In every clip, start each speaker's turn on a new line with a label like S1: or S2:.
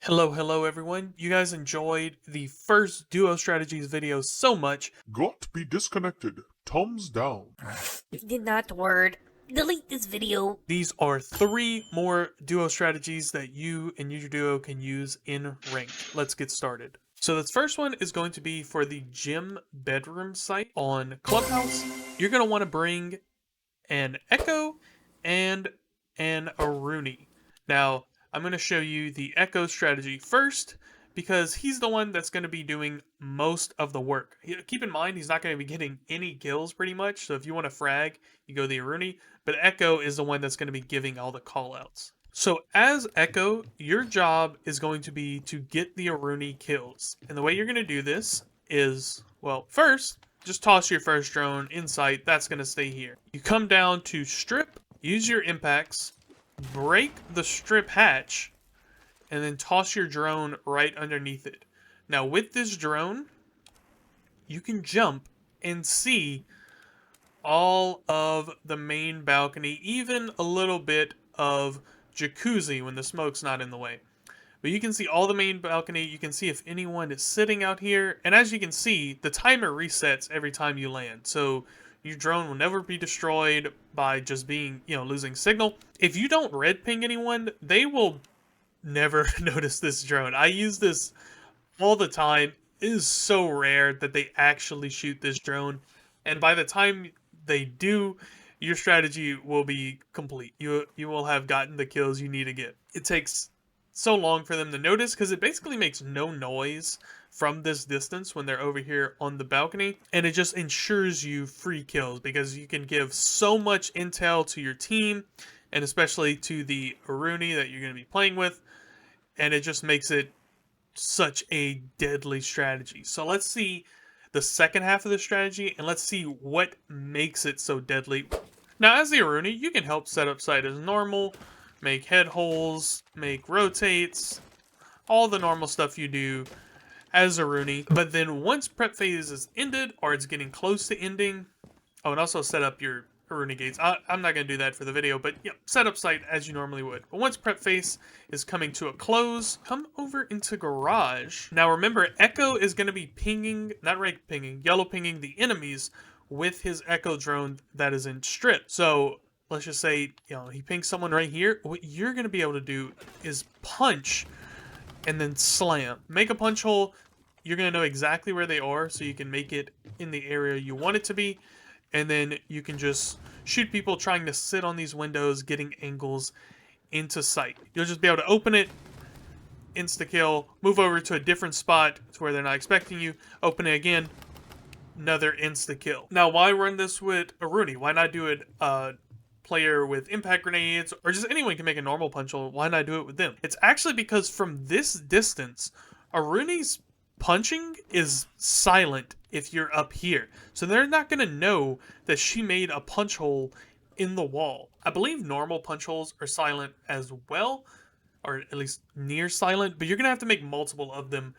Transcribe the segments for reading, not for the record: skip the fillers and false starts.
S1: Hello everyone. You guys enjoyed the first duo strategies video so much.
S2: Got to be disconnected. Thumbs down.
S3: It did not work. Delete this video.
S1: These are 3 more duo strategies that you and your duo can use in ranked. Let's get started. So this first one is going to be for the gym bedroom site on Clubhouse. You're going to want to bring an Echo and an Aruni. Now, I'm going to show you the Echo strategy first because he's the one that's going to be doing most of the work. Keep in mind, he's not going to be getting any kills pretty much, so if you want to frag, you go the Aruni, but Echo is the one that's going to be giving all the callouts. So as Echo, your job is going to be to get the Aruni kills. And the way you're going to do this is, well, first, just toss your first drone in sight. That's going to stay here. You come down to strip, use your impacts, break the strip hatch, and then toss your drone right underneath it. Now with this drone, you can jump and see all of the main balcony, even a little bit of jacuzzi when the smoke's not in the way. But you can see all the main balcony, you can see if anyone is sitting out here, and as you can see, the timer resets every time you land. So your drone will never be destroyed by just being, losing signal. If you don't red ping anyone, they will never notice this drone. I use this all the time. It is so rare that they actually shoot this drone. And by the time they do, your strategy will be complete. You will have gotten the kills you need to get. It takes so long for them to notice because it basically makes no noise from this distance when they're over here on the balcony, and it just ensures you free kills because you can give so much intel to your team and especially to the Aruni that you're going to be playing with, and it just makes it such a deadly strategy. So let's see the second half of the strategy and let's see what makes it so deadly. Now as the Aruni, you can help set up site as normal, make head holes, make rotates, all the normal stuff you do as Aruni. But then once prep phase is ended, or it's getting close to ending, and also set up your Aruni gates. I'm not going to do that for the video, but yeah, set up site as you normally would. But once prep phase is coming to a close, come over into garage. Now remember, Echo is going to be pinging, not rank pinging, yellow pinging the enemies with his Echo drone that is in strip. So let's just say, he pings someone right here. What you're going to be able to do is punch and then slam. Make a punch hole. You're going to know exactly where they are, so you can make it in the area you want it to be. And then you can just shoot people trying to sit on these windows, getting angles into sight. You'll just be able to open it, insta-kill, move over to a different spot to where they're not expecting you, open it again, another insta-kill. Now, why run this with Aruni? Why not do it player with impact grenades, or just anyone can make a normal punch hole? Why not do it with them? It's actually because from this distance, Aruni's punching is silent if you're up here, so they're not going to know that she made a punch hole in the wall. I believe normal punch holes are silent as well, or at least near silent, but you're going to have to make multiple of them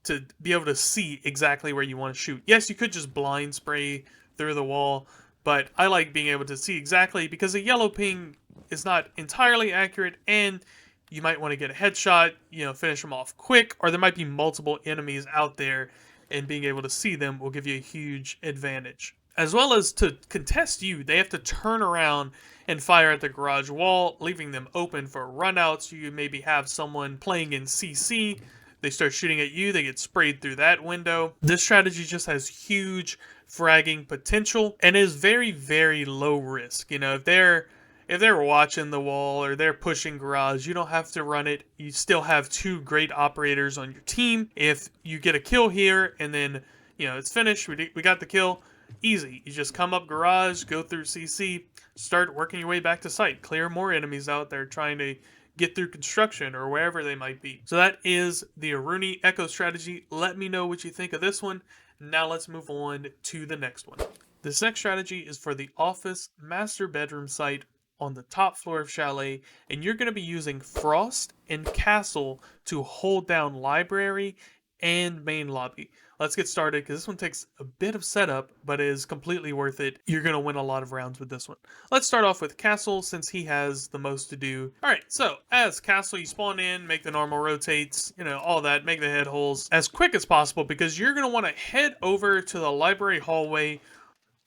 S1: to be able to see exactly where you want to shoot. Yes, you could just blind spray through the wall, but I like being able to see exactly because a yellow ping is not entirely accurate, and you might want to get a headshot, finish them off quick, or there might be multiple enemies out there, and being able to see them will give you a huge advantage. As well as to contest you, they have to turn around and fire at the garage wall, leaving them open for runouts. You maybe have someone playing in CC, they start shooting at you, they get sprayed through that window. This strategy just has huge fragging potential and is very, very low risk. If they're watching the wall or they're pushing garage, you don't have to run it. You still have 2 great operators on your team. If you get a kill here and then, it's finished, we got the kill, easy. You just come up garage, go through CC, start working your way back to site, clear more enemies out there trying to get through construction or wherever they might be. So that is the Aruni Echo strategy. Let me know what you think of this one. Now let's move on to the next one. This next strategy is for the office master bedroom site on the top floor of Chalet, and you're going to be using Frost and Castle to hold down library and main lobby. Let's get started because this one takes a bit of setup, but is completely worth it. You're going to win a lot of rounds with this one. Let's start off with Castle since he has the most to do. All right, so as Castle, you spawn in, make the normal rotates, you know, all that, make the head holes as quick as possible because you're going to want to head over to the library hallway,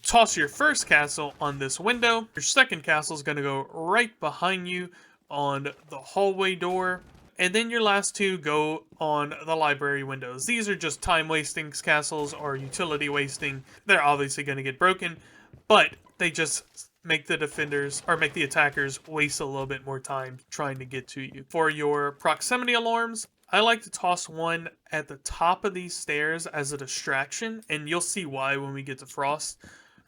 S1: toss your first castle on this window. Your second castle is going to go right behind you on the hallway door. And then your last two go on the library windows. These are just time wasting castles or utility wasting. They're obviously going to get broken, but they just make the defenders or make the attackers waste a little bit more time trying to get to you. For your proximity alarms, I like to toss one at the top of these stairs as a distraction, and you'll see why when we get to Frost.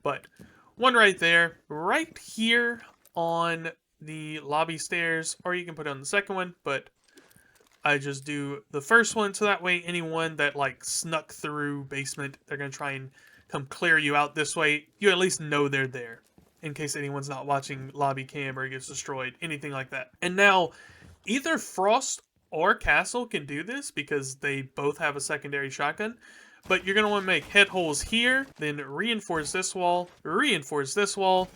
S1: But one right there, right here on the lobby stairs, or you can put it on the second one, but I just do the first one, so that way anyone that like snuck through basement, they're going to try and come clear you out this way. You at least know they're there in case anyone's not watching lobby cam or gets destroyed, anything like that. And now either Frost or Castle can do this because they both have a secondary shotgun. But you're going to want to make head holes here, then reinforce this wall,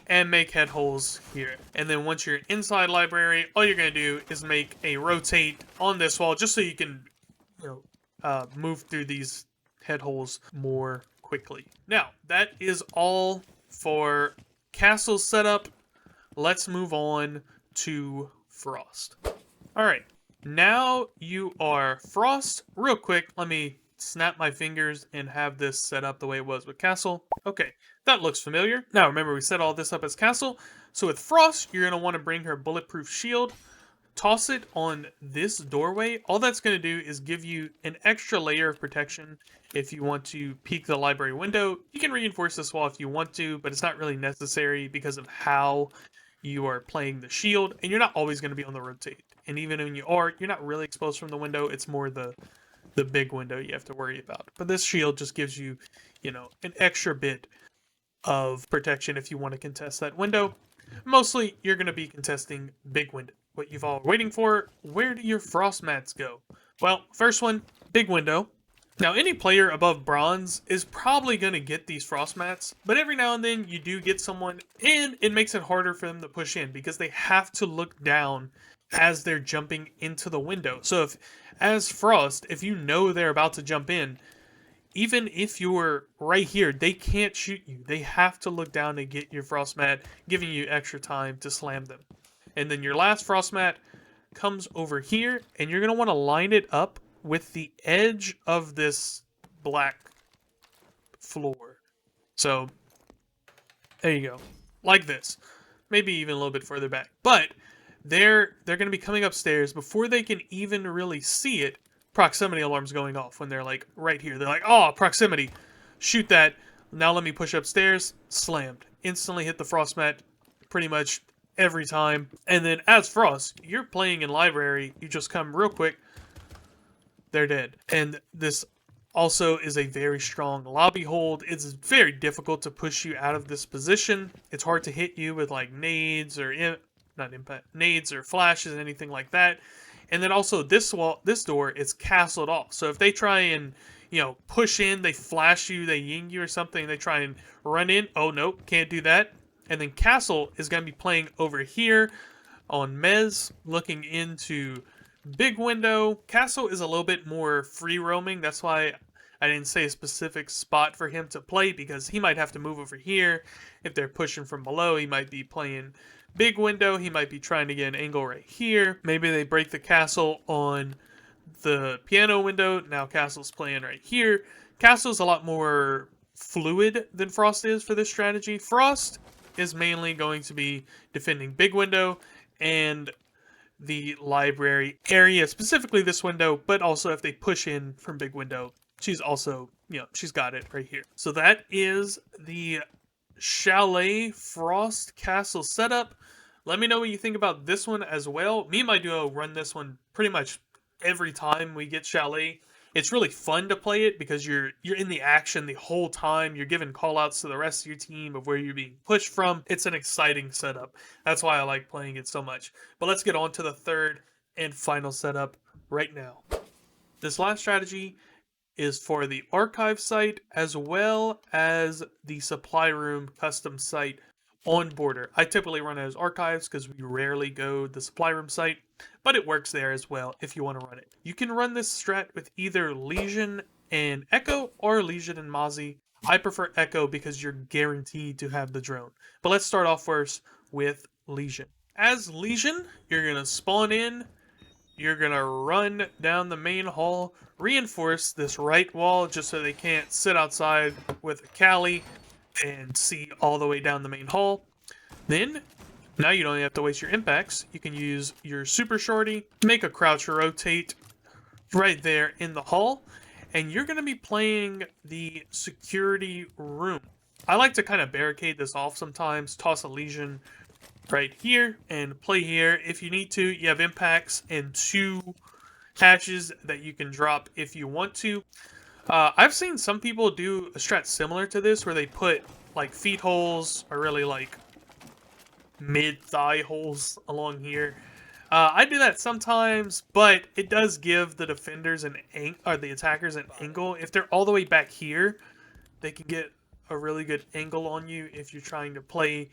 S1: and make head holes here. And then once you're inside library, all you're going to do is make a rotate on this wall just so you can, move through these head holes more quickly. Now, that is all for Castle setup. Let's move on to Frost. All right, now you are Frost. Real quick, let me snap my fingers and have this set up the way it was with Castle. Okay, that looks familiar. Now remember, we set all this up as Castle. So with Frost, you're going to want to bring her bulletproof shield, toss it on this doorway. All that's going to do is give you an extra layer of protection if you want to peek the library window. You can reinforce this wall if you want to, but it's not really necessary because of how you are playing the shield, and you're not always going to be on the rotate. And even when you are, you're not really exposed from the window. It's more the big window you have to worry about. But this shield just gives you, an extra bit of protection if you want to contest that window. Mostly, you're going to be contesting big window. What you've all waiting for, where do your frost mats go? Well, first one, big window. Now, any player above bronze is probably going to get these frost mats, but every now and then you do get someone, and it makes it harder for them to push in because they have to look down as they're jumping into the window. So as Frost, if you know they're about to jump in, even if you're right here, they can't shoot you. They have to look down to get your frost mat, giving you extra time to slam them. And then your last frost mat comes over here, and you're going to want to line it up with the edge of this black floor. So there you go. Like this. Maybe even a little bit further back. But they're going to be coming upstairs before they can even really see it. Proximity alarm's going off when they're like right here. They're like, oh, proximity. Shoot that. Now let me push upstairs. Slammed. Instantly hit the frost mat pretty much every time. And then as Frost, you're playing in library. You just come real quick. They're dead. And this also is a very strong lobby hold. It's very difficult to push you out of this position. It's hard to hit you with like nades or nades or flashes, anything like that. And then also this door is castled off. So if they try and, push in, they flash you, they ying you or something, they try and run in, oh nope, can't do that. And then Castle is going to be playing over here on Mez, looking into big window. Castle is a little bit more free roaming. That's why I didn't say a specific spot for him to play, because he might have to move over here. If they're pushing from below, he might be playing big window. He might be trying to get an angle right here. Maybe they break the castle on the piano window. Now Castle's playing right here. Castle's a lot more fluid than Frost is for this strategy. Frost is mainly going to be defending big window and the library area, specifically this window, but also if they push in from big window, she's also, she's got it right here. So that is the Chalet Frost Castle setup. Let me know what you think about this one as well. Me and my duo run this one pretty much every time we get Chalet. It's really fun to play it because you're in the action the whole time. You're giving callouts to the rest of your team of where you're being pushed from. It's an exciting setup. That's why I like playing it so much. But let's get on to the third and final setup right now. This last strategy is for the archive site as well as the supply room custom site on border. I typically run it as archives because we rarely go the supply room site, but it works there as well if you want to run it. You can run this strat with either Lesion and Echo or Lesion and Mozzie. I prefer Echo because you're guaranteed to have the drone. But let's start off first with Lesion. As Lesion, you're going to spawn in, you're going to run down the main hall, reinforce this right wall just so they can't sit outside with a Chalet and see all the way down the main hall. Then, now you don't even have to waste your impacts. You can use your super shorty, make a crouch rotate right there in the hall, and you're going to be playing the security room. I like to kind of barricade this off sometimes, toss a Lesion right here and play here. If you need to, you have impacts and 2 hatches that you can drop if you want to. I've seen some people do a strat similar to this where they put like feet holes or really like mid-thigh holes along here. I do that sometimes, but it does give the defenders the attackers an angle. If they're all the way back here, they can get a really good angle on you if you're trying to play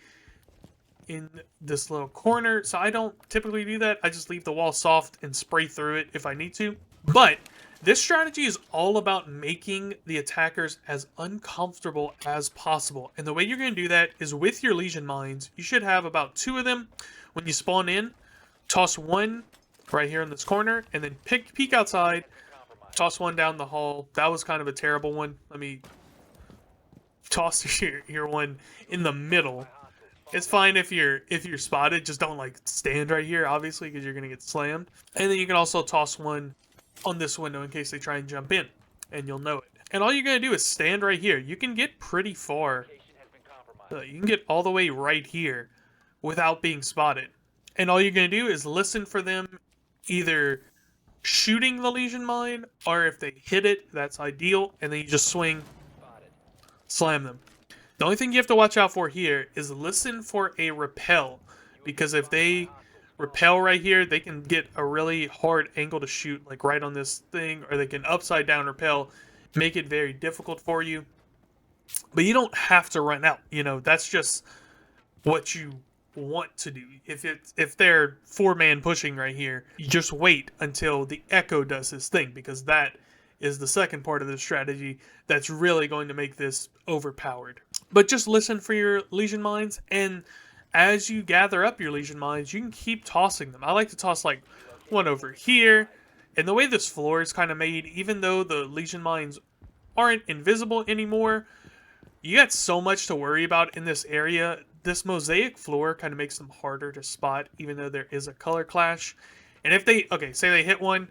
S1: in this little corner. So I don't typically do that. I just leave the wall soft and spray through it if I need to. But this strategy is all about making the attackers as uncomfortable as possible. And the way you're going to do that is with your Lesion mines. You should have about 2 of them when you spawn in. Toss 1 right here in this corner, and then peek outside. Toss 1 down the hall. That was kind of a terrible one. Let me toss your one in the middle. It's fine if you're spotted. Just don't like stand right here, obviously, because you're gonna get slammed. And then you can also toss 1 on this window in case they try and jump in, and you'll know it. And all you're gonna do is stand right here. You can get pretty far. You can get all the way right here without being spotted. And all you're gonna do is listen for them either shooting the Lesion mine, or if they hit it, that's ideal. And then you just swing, slam them. The only thing you have to watch out for here is listen for a repel, because if they repel right here, they can get a really hard angle to shoot, like right on this thing, or they can upside down repel, make it very difficult for you. But you don't have to run out, you know, that's just what you want to do. If they're 4-man pushing right here, you just wait until the Echo does his thing, because that is the second part of the strategy that's really going to make this overpowered. But just listen for your Lesion mines, and as you gather up your Lesion mines, you can keep tossing them. I like to toss like 1 over here, and the way this floor is kind of made, even though the Lesion mines aren't invisible anymore, you got so much to worry about in this area. This mosaic floor kind of makes them harder to spot, even though there is a color clash. And if they, okay, say they hit 1,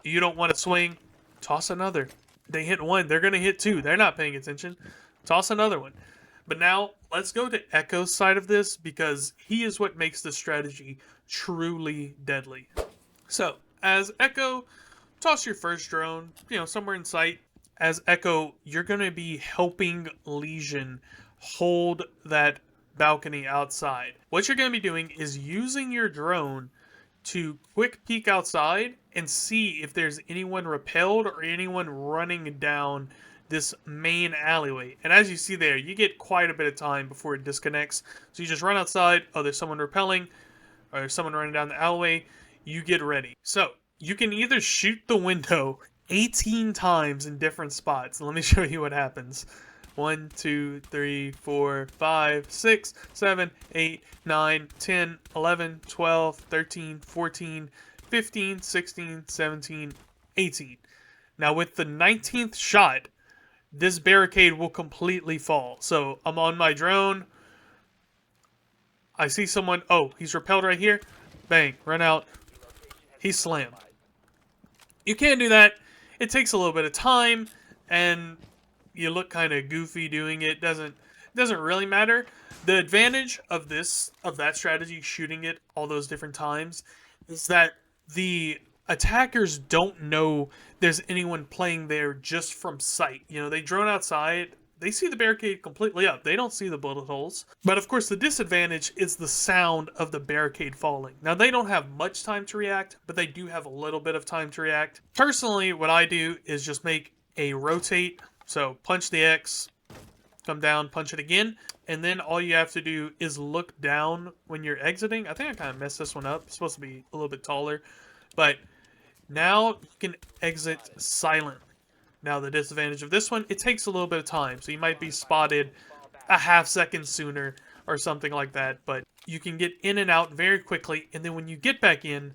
S1: you don't want to swing, toss another. They hit 1, they're going to hit 2. They're not paying attention. Toss another one. But now, let's go to Echo's side of this, because he is what makes this strategy truly deadly. So, as Echo, toss your first drone, you know, somewhere in sight. As Echo, you're going to be helping Lesion hold that balcony outside. What you're going to be doing is using your drone to quick peek outside and see if there's anyone repelled or anyone running down this main alleyway. And as you see there, you get quite a bit of time before it disconnects. So you just run outside, oh, there's someone repelling, or there's someone running down the alleyway, you get ready. So you can either shoot the window 18 times in different spots. Let me show you what happens. 1, 2, 3, 4, 5, 6, 7, 8, 9, 10, 11, 12, 13, 14, 15, 16, 17, 18. Now with the 19th shot, this barricade will completely fall. So I'm on my drone. I see someone. Oh, he's repelled right here. Bang, run out. He's slammed. You can do that. It takes a little bit of time, and you look kind of goofy doing it. Doesn't really matter. The advantage of that strategy, shooting it all those different times, is that the attackers don't know there's anyone playing there just from sight. You know, they drone outside, they see the barricade completely up. They don't see the bullet holes. But of course, the disadvantage is the sound of the barricade falling. Now, they don't have much time to react, but they do have a little bit of time to react. Personally, what I do is just make a rotate. So punch the X, come down, punch it again, and then all you have to do is look down when you're exiting. I think I kind of messed this one up. It's supposed to be a little bit taller, but now you can exit silently. Now the disadvantage of this one, it takes a little bit of time, so you might be spotted a half second sooner or something like that, but you can get in and out very quickly, and then when you get back in,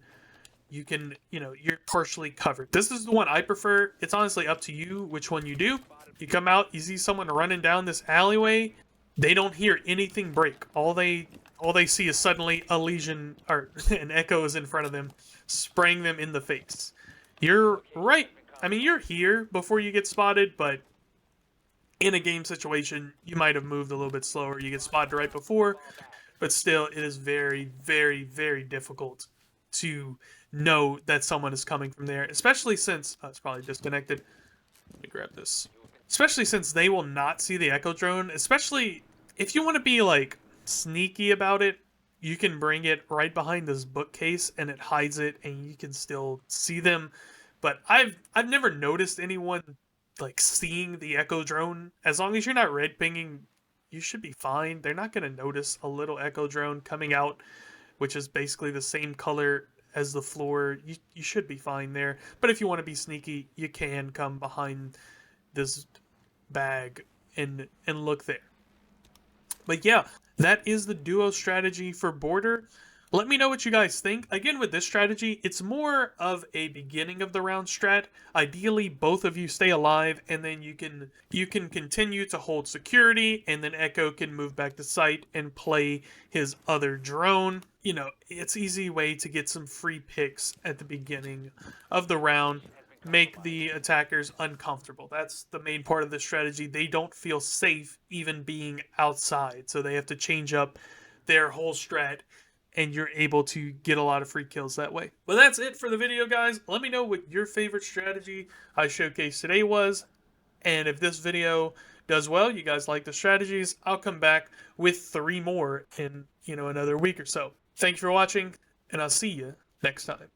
S1: you can, you're partially covered. This is the one I prefer. It's honestly up to you which one you do. You come out, you see someone running down this alleyway, they don't hear anything break. All they see is suddenly a Lesion, or an Echo is in front of them, spraying them in the face. You're right. I mean, you're here before you get spotted, but in a game situation, you might have moved a little bit slower. You get spotted right before, but still, it is very, very, very difficult to know that someone is coming from there, especially since it's probably disconnected. Let me grab this. Especially since they will not see the Echo drone. Especially if you want to be like sneaky about it, you can bring it right behind this bookcase and it hides it, and you can still see them. But I've never noticed anyone like seeing the Echo drone. As long as you're not red pinging, you should be fine. They're not going to notice a little Echo drone coming out, which is basically the same color as the floor. You should be fine there. But if you want to be sneaky, you can come behind this bag and look there. But yeah, that is the duo strategy for border. Let me know what you guys think. Again, with this strategy, it's more of a beginning of the round strat. Ideally, both of you stay alive, and then you can continue to hold security, and then Echo can move back to site and play his other drone. It's an easy way to get some free picks at the beginning of the round. Make the attackers uncomfortable. That's the main part of the strategy. They don't feel safe even being outside, so they have to change up their whole strat, and you're able to get a lot of free kills that way. Well, that's it for the video, guys. Let me know what your favorite strategy I showcased today was, and if this video does well, you guys like the strategies, I'll come back with 3 more in, another week or so. Thank you for watching, and I'll see you next time.